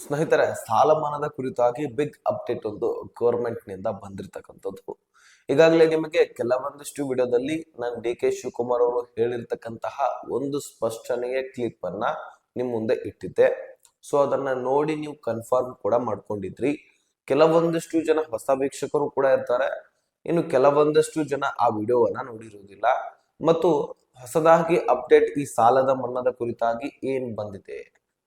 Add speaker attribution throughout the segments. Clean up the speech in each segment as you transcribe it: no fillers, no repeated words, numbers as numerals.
Speaker 1: ಸ್ನೇಹಿತರೆ, ಸಾಲ ಮನ್ನಾದ ಕುರಿತಾಗಿ ಬಿಗ್ ಅಪ್ಡೇಟ್ ಒಂದು ಗೌರ್ಮೆಂಟ್ ನಿಂದ ಬಂದಿರತಕ್ಕಂಥದ್ದು. ಈಗಾಗಲೇ ನಿಮಗೆ ಕೆಲವೊಂದಿಷ್ಟು ವಿಡಿಯೋದಲ್ಲಿ ನಾನು ಡಿ ಕೆ ಶಿವಕುಮಾರ್ ಅವರು ಹೇಳಿರ್ತಕ್ಕಂತಹ ಒಂದು ಸ್ಪಷ್ಟನೆಯ ಕ್ಲಿಪ್ ಅನ್ನ ನಿಮ್ ಮುಂದೆ ಇಟ್ಟಿದ್ದೆ. ಸೊ ಅದನ್ನ ನೋಡಿ ನೀವು ಕನ್ಫರ್ಮ್ ಕೂಡ ಮಾಡ್ಕೊಂಡಿದ್ರಿ. ಕೆಲವೊಂದಿಷ್ಟು ಜನ ಹೊಸ ವೀಕ್ಷಕರು ಕೂಡ ಇರ್ತಾರೆ, ಇನ್ನು ಕೆಲವೊಂದಷ್ಟು ಜನ ಆ ವಿಡಿಯೋವನ್ನ ನೋಡಿರುವುದಿಲ್ಲ. ಮತ್ತು ಹೊಸದಾಗಿ ಅಪ್ಡೇಟ್ ಈ ಸಾಲದ ಮನ್ನಾದ ಕುರಿತಾಗಿ ಏನ್ ಬಂದಿದೆ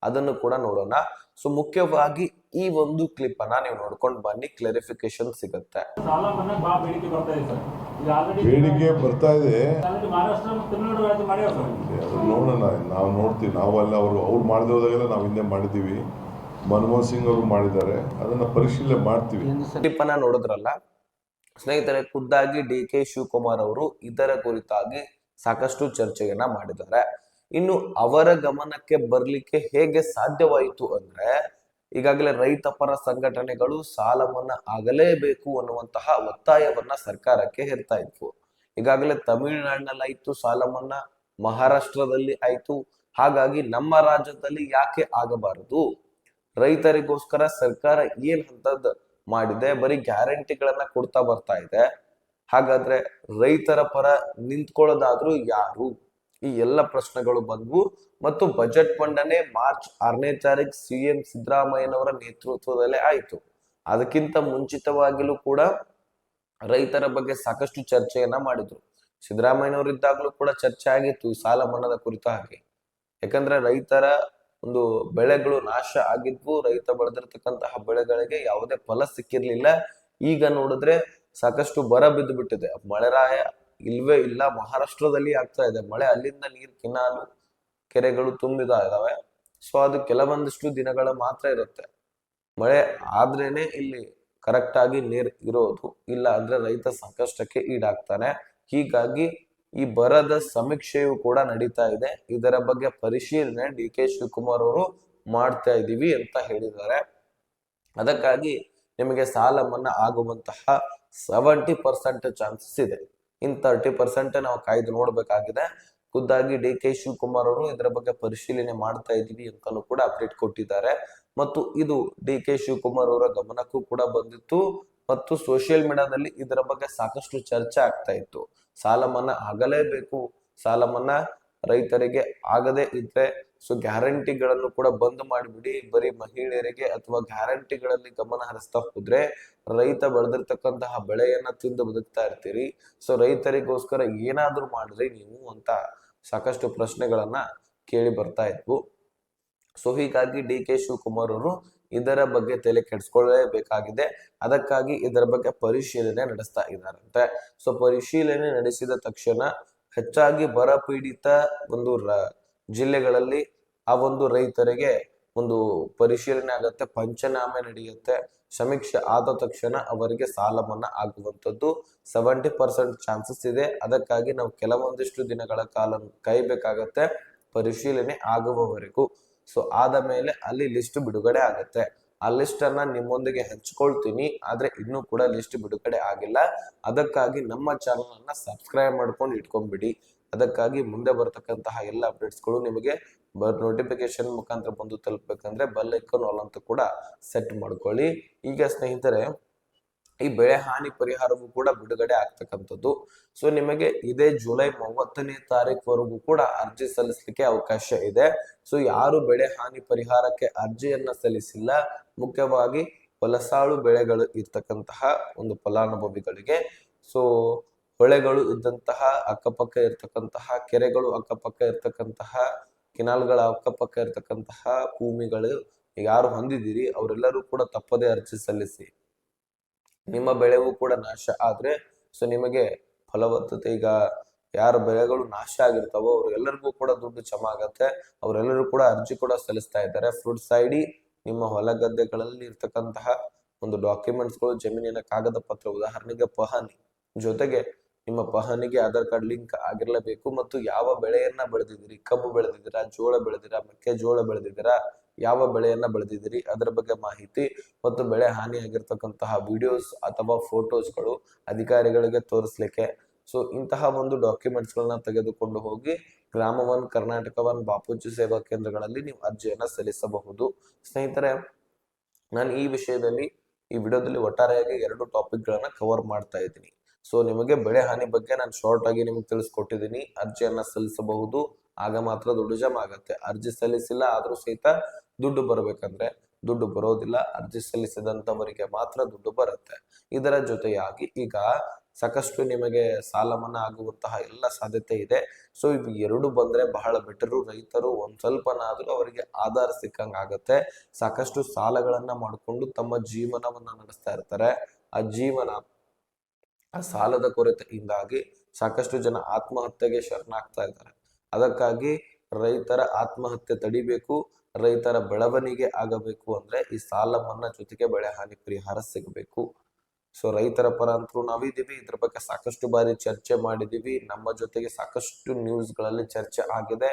Speaker 1: ಅದನ್ನು ಕೂಡ ನೋಡೋಣ. ಸೊ ಮುಖ್ಯವಾಗಿ ಈ ಒಂದು ಕ್ಲಿಪ್ ಅನ್ನ ನೀವು ನೋಡ್ಕೊಂಡು ಬನ್ನಿ, ಕ್ಲಾರಿಫಿಕೇಶನ್ ಸಿಗುತ್ತೆ.
Speaker 2: ಸಾಲ ಮನ್ನಾ ಬಹಳ ಬೇಡಿಕೆ ಬರ್ತಾ ಇದೆ ಸರ್. ಇದು ಆಲ್ರೆಡಿ
Speaker 3: ಬೇಡಿಕೆ ಬರ್ತಾ ಇದೆ.
Speaker 2: ಮಹಾರಾಷ್ಟ್ರ ಮತ್ತು ತಮಿಳುನಾಡು ರಾಜ್ಯ ಮಾಡ್ಯಾವ ಸರ್.
Speaker 3: ಅದನ್ನ ನೋಡೋಣ, ನಾವು ನೋಡ್ತೀವಿ. ನಾವೆಲ್ಲ ಅವ್ರು ಮಾಡಿದೋದಾಗೆಲ್ಲ ನಾವು ಹಿಂದೆ ಮಾಡಿದ್ದೀವಿ. ಮನಮೋಹನ್ ಸಿಂಗ್ ಅವರು ಮಾಡಿದ್ದಾರೆ, ಅದನ್ನ ಪರಿಶೀಲನೆ ಮಾಡ್ತೀವಿ.
Speaker 1: ಕ್ಲಿಪ್ ಅನ್ನ ನೋಡಿದ್ರಲ್ಲ ಸ್ನೇಹಿತರೆ, ಖುದ್ದಾಗಿ ಡಿ ಕೆ ಶಿವಕುಮಾರ್ ಅವರು ಇದರ ಕುರಿತಾಗಿ ಸಾಕಷ್ಟು ಚರ್ಚೆಯನ್ನ ಮಾಡಿದ್ದಾರೆ. ಇನ್ನು ಅವರ ಗಮನಕ್ಕೆ ಬರ್ಲಿಕ್ಕೆ ಹೇಗೆ ಸಾಧ್ಯವಾಯಿತು ಅಂದ್ರೆ, ಈಗಾಗಲೇ ರೈತ ಪರ ಸಂಘಟನೆಗಳು ಸಾಲ ಮನ್ನಾ ಆಗಲೇಬೇಕು ಅನ್ನುವಂತಹ ಒತ್ತಾಯವನ್ನ ಸರ್ಕಾರಕ್ಕೆ ಹೇರ್ತಾ ಇದ್ವು. ಈಗಾಗಲೇ ತಮಿಳುನಾಡಿನಲ್ಲಾಯ್ತು ಸಾಲ ಮನ್ನಾ, ಮಹಾರಾಷ್ಟ್ರದಲ್ಲಿ ಆಯ್ತು. ಹಾಗಾಗಿ ನಮ್ಮ ರಾಜ್ಯದಲ್ಲಿ ಯಾಕೆ ಆಗಬಾರದು? ರೈತರಿಗೋಸ್ಕರ ಸರ್ಕಾರ ಏನ್ ಹಂತದ್ ಮಾಡಿದೆ? ಬರೀ ಗ್ಯಾರಂಟಿಗಳನ್ನ ಕೊಡ್ತಾ ಬರ್ತಾ ಇದೆ. ಹಾಗಾದ್ರೆ ರೈತರ ಪರ ನಿಂತ್ಕೊಳ್ಳೋದಾದ್ರೂ ಯಾರು? ಈ ಎಲ್ಲ ಪ್ರಶ್ನೆಗಳು ಬಂದ್ವು. ಮತ್ತು ಬಜೆಟ್ ಮಂಡನೆ ಮಾರ್ಚ್ 6ನೇ ತಾರೀಕು ಸಿಎಂ ಸಿದ್ದರಾಮಯ್ಯನವರ ನೇತೃತ್ವದಲ್ಲೇ ಆಯಿತು. ಅದಕ್ಕಿಂತ ಮುಂಚಿತವಾಗಿಲೂ ಕೂಡ ರೈತರ ಬಗ್ಗೆ ಸಾಕಷ್ಟು ಚರ್ಚೆಯನ್ನ ಮಾಡಿದ್ರು. ಸಿದ್ದರಾಮಯ್ಯನವರಿದ್ದಾಗಲೂ ಕೂಡ ಚರ್ಚೆ ಆಗಿತ್ತು ಈ ಸಾಲ ಮನ್ನಾದ ಕುರಿತಾಗಿ. ಯಾಕಂದ್ರೆ ರೈತರ ಒಂದು ಬೆಳೆಗಳು ನಾಶ ಆಗಿದ್ವು, ರೈತ ಬೆಳೆದಿರ್ತಕ್ಕಂತಹ ಬೆಳೆಗಳಿಗೆ ಯಾವುದೇ ಫಲ ಸಿಕ್ಕಿರ್ಲಿಲ್ಲ. ಈಗ ನೋಡಿದ್ರೆ ಸಾಕಷ್ಟು ಬರ ಬಿದ್ದು ಬಿಟ್ಟಿದೆ. ಮಳೆರಾಯ ಇಲ್ವೇ ಇಲ್ಲ. ಮಹಾರಾಷ್ಟ್ರದಲ್ಲಿ ಆಗ್ತಾ ಇದೆ ಮಳೆ, ಅಲ್ಲಿಂದ ನೀರು ಕಿನಾಲು ಕೆರೆಗಳು ತುಂಬಿದ ಇದಾವೆ. ಸೊ ಅದು ಕೆಲವೊಂದಿಷ್ಟು ದಿನಗಳ ಮಾತ್ರ ಇರುತ್ತೆ. ಮಳೆ ಆದ್ರೇನೆ ಇಲ್ಲಿ ಕರೆಕ್ಟ್ ಆಗಿ ನೀರು ಇರೋದು, ಇಲ್ಲ ಅಂದ್ರೆ ರೈತ ಸಂಕಷ್ಟಕ್ಕೆ ಈಡಾಗ್ತಾನೆ. ಹೀಗಾಗಿ ಈ ಬರದ ಸಮೀಕ್ಷೆಯು ಕೂಡ ನಡೀತಾ ಇದೆ. ಇದರ ಬಗ್ಗೆ ಪರಿಶೀಲನೆ ಡಿ ಕೆ ಶಿವಕುಮಾರ್ ಅವರು ಮಾಡ್ತಾ ಇದೀವಿ ಅಂತ ಹೇಳಿದ್ದಾರೆ. ಅದಕ್ಕಾಗಿ ನಿಮಗೆ ಸಾಲ ಮನ್ನಾ ಆಗುವಂತಹ 70% ಚಾನ್ಸಸ್ ಇದೆ. ಇನ್ 30% ನಾವು ಕಾಯ್ದು ನೋಡ್ಬೇಕಾಗಿದೆ. ಖುದ್ದಾಗಿ ಡಿ ಕೆ ಶಿವಕುಮಾರ್ ಅವರು ಇದರ ಬಗ್ಗೆ ಪರಿಶೀಲನೆ ಮಾಡ್ತಾ ಇದೀವಿ ಅಂತಾನು ಕೂಡ ಅಪ್ಡೇಟ್ ಕೊಟ್ಟಿದ್ದಾರೆ. ಮತ್ತು ಇದು ಡಿ ಕೆ ಶಿವಕುಮಾರ್ ಅವರ ಗಮನಕ್ಕೂ ಕೂಡ ಬಂದಿತ್ತು. ಮತ್ತು ಸೋಷಿಯಲ್ ಮೀಡಿಯಾದಲ್ಲಿ ಇದರ ಬಗ್ಗೆ ಸಾಕಷ್ಟು ಚರ್ಚೆ ಆಗ್ತಾ ಇತ್ತು. ಸಾಲ ಮನ್ನಾ ಆಗಲೇಬೇಕು, ಸಾಲ ಮನ್ನಾ ರೈತರಿಗೆ ಆಗದೆ ಇದ್ರೆ ಸೊ ಗ್ಯಾರಂಟಿಗಳನ್ನು ಕೂಡ ಬಂದ್ ಮಾಡಿಬಿಡಿ. ಬರೀ ಮಹಿಳೆಯರಿಗೆ ಅಥವಾ ಗ್ಯಾರಂಟಿಗಳಲ್ಲಿ ಗಮನ ಹರಿಸ್ತಾ ಹೋದ್ರೆ ರೈತ ಬೆಳೆದಿರ್ತಕ್ಕಂತಹ ಬೆಳೆಯನ್ನ ತಿಂದು ಬದುಕ್ತಾ ಇರ್ತೀರಿ. ಸೊ ರೈತರಿಗೋಸ್ಕರ ಏನಾದ್ರೂ ಮಾಡ್ರಿ ನೀವು ಅಂತ ಸಾಕಷ್ಟು ಪ್ರಶ್ನೆಗಳನ್ನ ಕೇಳಿ ಬರ್ತಾ ಇದ್ವು. ಸೊ ಹೀಗಾಗಿ ಡಿ ಕೆ ಶಿವಕುಮಾರ್ ಅವರು ಇದರ ಬಗ್ಗೆ ತಲೆ ಕೆಡಿಸ್ಕೊಳ್ಳೇಬೇಕಾಗಿದೆ. ಅದಕ್ಕಾಗಿ ಇದರ ಬಗ್ಗೆ ಪರಿಶೀಲನೆ ನಡೆಸ್ತಾ ಇದ್ದಾರಂತೆ. ಸೊ ಪರಿಶೀಲನೆ ನಡೆಸಿದ ತಕ್ಷಣ ಹೆಚ್ಚಾಗಿ ಬರ ಪೀಡಿತ ಒಂದು ಜಿಲ್ಲೆಗಳಲ್ಲಿ ಆ ಒಂದು ರೈತರಿಗೆ ಒಂದು ಪರಿಶೀಲನೆ ಆಗತ್ತೆ, ಪಂಚನಾಮೆ ನಡೆಯುತ್ತೆ. ಸಮೀಕ್ಷೆ ಆದ ತಕ್ಷಣ ಅವರಿಗೆ ಸಾಲ ಮನ್ನಾ ಆಗುವಂಥದ್ದು 70% ಚಾನ್ಸಸ್ ಇದೆ. ಅದಕ್ಕಾಗಿ ನಾವು ಕೆಲವೊಂದಿಷ್ಟು ದಿನಗಳ ಕಾಲ ಕಾಯಬೇಕಾಗತ್ತೆ ಪರಿಶೀಲನೆ ಆಗುವವರೆಗೂ. ಸೊ ಆದ ಮೇಲೆ ಅಲ್ಲಿ ಲಿಸ್ಟ್ ಬಿಡುಗಡೆ ಆಗತ್ತೆ. ಆ ಲಿಸ್ಟ್ ಅನ್ನ ನಿಮ್ಮೊಂದಿಗೆ ಹಂಚ್ಕೊಳ್ತೀನಿ, ಆದ್ರೆ ಇನ್ನೂ ಕೂಡ ಲಿಸ್ಟ್ ಬಿಡುಗಡೆ ಆಗಿಲ್ಲ. ಅದಕ್ಕಾಗಿ ನಮ್ಮ ಚಾನಲ್ ಅನ್ನ ಸಬ್ಸ್ಕ್ರೈಬ್ ಮಾಡ್ಕೊಂಡು ಇಟ್ಕೊಂಡ್ಬಿಡಿ. ಅದಕ್ಕಾಗಿ ಮುಂದೆ ಬರ್ತಕ್ಕಂತಹ ಎಲ್ಲ ಅಪ್ಡೇಟ್ಸ್ಗಳು ನಿಮಗೆ ನೋಟಿಫಿಕೇಶನ್ ಮುಖಾಂತರ ಬಂದು ತಲುಪಬೇಕಂದ್ರೆ ಬೆಲ್ ಐಕಾನ್ ಆಲ್ ಅಂತ ಕೂಡ ಸೆಟ್ ಮಾಡ್ಕೊಳ್ಳಿ. ಈಗ ಸ್ನೇಹಿತರೆ, ಈ ಬೆಳೆ ಹಾನಿ ಪರಿಹಾರವೂ ಕೂಡ ಬಿಡುಗಡೆ ಆಗ್ತಕ್ಕಂಥದ್ದು. ಸೊ ನಿಮಗೆ ಇದೇ ಜುಲೈ 30ನೇ ತಾರೀಕುವರೆಗೂ ಕೂಡ ಅರ್ಜಿ ಸಲ್ಲಿಸಲಿಕ್ಕೆ ಅವಕಾಶ ಇದೆ. ಸೊ ಯಾರು ಬೆಳೆ ಹಾನಿ ಪರಿಹಾರಕ್ಕೆ ಅರ್ಜಿಯನ್ನ ಸಲ್ಲಿಸಿಲ್ಲ, ಮುಖ್ಯವಾಗಿ ಹೊಲಸಾಳು ಬೆಳೆಗಳು ಇರ್ತಕ್ಕಂತಹ ಒಂದು ಫಲಾನುಭವಿಗಳಿಗೆ, ಸೊ ಹೊಳೆಗಳು ಇದ್ದಂತಹ ಅಕ್ಕಪಕ್ಕ ಇರ್ತಕ್ಕಂತಹ ಕೆರೆಗಳು, ಅಕ್ಕಪಕ್ಕ ಇರ್ತಕ್ಕಂತಹ ಕೆನಾಲ್ಗಳ ಅಕ್ಕಪಕ್ಕ ಇರ್ತಕ್ಕಂತಹ ಭೂಮಿಗಳು ಯಾರು ಹೊಂದಿದ್ದೀರಿ ಅವರೆಲ್ಲರೂ ಕೂಡ ತಪ್ಪದೇ ಅರ್ಜಿ ಸಲ್ಲಿಸಿ. ನಿಮ್ಮ ಬೆಳೆಗೂ ಕೂಡ ನಾಶ ಆದ್ರೆ ಸೊ ನಿಮಗೆ ಫಲವತ್ತತೆ, ಈಗ ಯಾರ ಬೆಳೆಗಳು ನಾಶ ಆಗಿರ್ತಾವೋ ಅವ್ರೆಲ್ಲರಿಗೂ ಕೂಡ ದುಡ್ಡು ಜಮಾ ಆಗತ್ತೆ. ಅವರೆಲ್ಲರೂ ಕೂಡ ಅರ್ಜಿ ಕೂಡ ಸಲ್ಲಿಸ್ತಾ ಇದ್ದಾರೆ. ಫ್ರೂಟ್ಸ್ ಐಡಿ, ನಿಮ್ಮ ಹೊಲ ಗದ್ದೆಗಳಲ್ಲಿ ಇರ್ತಕ್ಕಂತಹ ಒಂದು ಡಾಕ್ಯುಮೆಂಟ್ಸ್ಗಳು, ಜಮೀನಿನ ಕಾಗದ ಪತ್ರ, ಉದಾಹರಣೆಗೆ ಪಹಣಿ, ಜೊತೆಗೆ ನಿಮ್ಮ ಪಹಣಿಗೆ ಆಧಾರ್ ಕಾರ್ಡ್ ಲಿಂಕ್ ಆಗಿರ್ಲೇಬೇಕು. ಮತ್ತು ಯಾವ ಬೆಳೆಯನ್ನ ಬೆಳೆದಿದ್ದೀರಿ, ಕಬ್ಬು ಬೆಳೆದಿದ್ದೀರಾ, ಜೋಳ ಬೆಳೆದಿರಾ, ಮೆಕ್ಕೆಜೋಳ ಬೆಳೆದಿದ್ದೀರಾ, ಯಾವ ಬೆಳೆಯನ್ನ ಬೆಳೆದಿದ್ದೀರಿ ಅದರ ಬಗ್ಗೆ ಮಾಹಿತಿ, ಮತ್ತು ಬೆಳೆ ಹಾನಿ ಆಗಿರ್ತಕ್ಕಂತಹ ವಿಡಿಯೋಸ್ ಅಥವಾ ಫೋಟೋಸ್ಗಳು ಅಧಿಕಾರಿಗಳಿಗೆ ತೋರಿಸ್ಲಿಕ್ಕೆ. ಸೊ ಇಂತಹ ಒಂದು ಡಾಕ್ಯುಮೆಂಟ್ಸ್ ಗಳನ್ನ ತೆಗೆದುಕೊಂಡು ಹೋಗಿ ಗ್ರಾಮ 1, ಕರ್ನಾಟಕ 1 ಬಾಪೂಜಿ ಸೇವಾ ಕೇಂದ್ರಗಳಲ್ಲಿ ನೀವು ಅರ್ಜಿಯನ್ನ ಸಲ್ಲಿಸಬಹುದು. ಸ್ನೇಹಿತರೆ, ನಾನು ಈ ವಿಷಯದಲ್ಲಿ ಈ ವಿಡಿಯೋದಲ್ಲಿ ಒಟ್ಟಾರೆಯಾಗಿ 2 ಟಾಪಿಕ್ಗಳನ್ನ ಕವರ್ ಮಾಡ್ತಾ ಇದ್ದೀನಿ. ಸೊ ನಿಮಗೆ ಬೆಳೆ ಹಾನಿ ಬಗ್ಗೆ ನಾನು ಶಾರ್ಟ್ ಆಗಿ ನಿಮ್ಗೆ ತಿಳಿಸ್ಕೊಟ್ಟಿದ್ದೀನಿ. ಅರ್ಜಿಯನ್ನ ಸಲ್ಲಿಸಬಹುದು, ಆಗ ಮಾತ್ರ ದುಡ್ಡು ಜಮಾ ಆಗತ್ತೆ. ಅರ್ಜಿ ಸಲ್ಲಿಸಿಲ್ಲ ಆದ್ರೂ ಸಹಿತ ದುಡ್ಡು ಬರಬೇಕಂದ್ರೆ ದುಡ್ಡು ಬರೋದಿಲ್ಲ. ಅರ್ಜಿ ಸಲ್ಲಿಸಿದಂತವರಿಗೆ ಮಾತ್ರ ದುಡ್ಡು ಬರುತ್ತೆ. ಇದರ ಜೊತೆಯಾಗಿ ಈಗ ಸಾಕಷ್ಟು ನಿಮಗೆ ಸಾಲ ಮನ್ನಾ ಆಗುವಂತಹ ಎಲ್ಲ ಸಾಧ್ಯತೆ ಇದೆ. ಸೊ ಇವು 2 ಬಂದ್ರೆ ಬಹಳ ಬೆಟರು. ರೈತರು ಒಂದ್ ಸ್ವಲ್ಪನಾದ್ರೂ ಅವರಿಗೆ ಆಧಾರ ಸಿಕ್ಕಂಗ ಆಗತ್ತೆ. ಸಾಕಷ್ಟು ಸಾಲಗಳನ್ನ ಮಾಡಿಕೊಂಡು ತಮ್ಮ ಜೀವನವನ್ನ ನಡೆಸ್ತಾ ಇರ್ತಾರೆ. ಆ ಸಾಲದ ಕೊರತೆಯಿಂದಾಗಿ ಸಾಕಷ್ಟು ಜನ ಆತ್ಮಹತ್ಯೆಗೆ ಶರಣಾಗ್ತಾ ಇದ್ದಾರೆ. ಅದಕ್ಕಾಗಿ ರೈತರ ಆತ್ಮಹತ್ಯೆ ತಡಿಬೇಕು, ರೈತರ ಬೆಳವಣಿಗೆ ಆಗಬೇಕು ಅಂದ್ರೆ ಈ ಸಾಲ ಮನ್ನಾ ಜೊತೆಗೆ ಬೆಳೆ ಹಾನಿ ಪರಿಹಾರ ಸಿಗಬೇಕು. ಸೊ ರೈತರ ಪರ ಅಂತೂ ನಾವಿದ್ದೀವಿ. ಇದ್ರ ಬಗ್ಗೆ ಸಾಕಷ್ಟು ಬಾರಿ ಚರ್ಚೆ ಮಾಡಿದೀವಿ. ನಮ್ಮ ಜೊತೆಗೆ ಸಾಕಷ್ಟು ನ್ಯೂಸ್ಗಳಲ್ಲಿ ಚರ್ಚೆ ಆಗಿದೆ.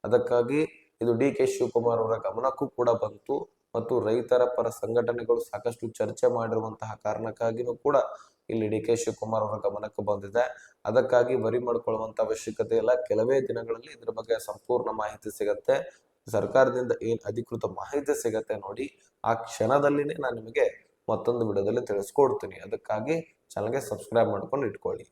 Speaker 1: ಅದಕ್ಕಾಗಿ ಇದು ಡಿ.ಕೆ. ಶಿವಕುಮಾರ್ ಅವರ ಗಮನಕ್ಕೂ ಕೂಡ ಬಂತು ಮತ್ತು ರೈತರ ಪರ ಸಂಘಟನೆಗಳು ಸಾಕಷ್ಟು ಚರ್ಚೆ ಮಾಡಿರುವಂತಹ ಕಾರಣಕ್ಕಾಗಿನೂ ಕೂಡ ಇಲ್ಲಿ ಡಿ.ಕೆ. ಶಿವಕುಮಾರ್ ಅವರ ಗಮನಕ್ಕೆ ಬಂದಿದೆ. ಅದಕ್ಕಾಗಿ ವರಿ ಮಾಡ್ಕೊಳ್ಳುವಂತ ಅವಶ್ಯಕತೆ ಇಲ್ಲ. ಕೆಲವೇ ದಿನಗಳಲ್ಲಿ ಇದ್ರ ಬಗ್ಗೆ ಸಂಪೂರ್ಣ ಮಾಹಿತಿ ಸಿಗತ್ತೆ. ಸರ್ಕಾರದಿಂದ ಏನ್ ಅಧಿಕೃತ ಮಾಹಿತಿ ಸಿಗತ್ತೆ ನೋಡಿ, ಆ ಕ್ಷಣದಲ್ಲಿನೇ ನಾನು ನಿಮಗೆ ಮತ್ತೊಂದು ವಿಡಿಯೋದಲ್ಲಿ ತಿಳಿಸ್ಕೊಡ್ತೀನಿ. ಅದಕ್ಕಾಗಿ ಚಾನಲ್ಗೆ ಸಬ್ಸ್ಕ್ರೈಬ್ ಮಾಡ್ಕೊಂಡು ಇಟ್ಕೊಳ್ಳಿ.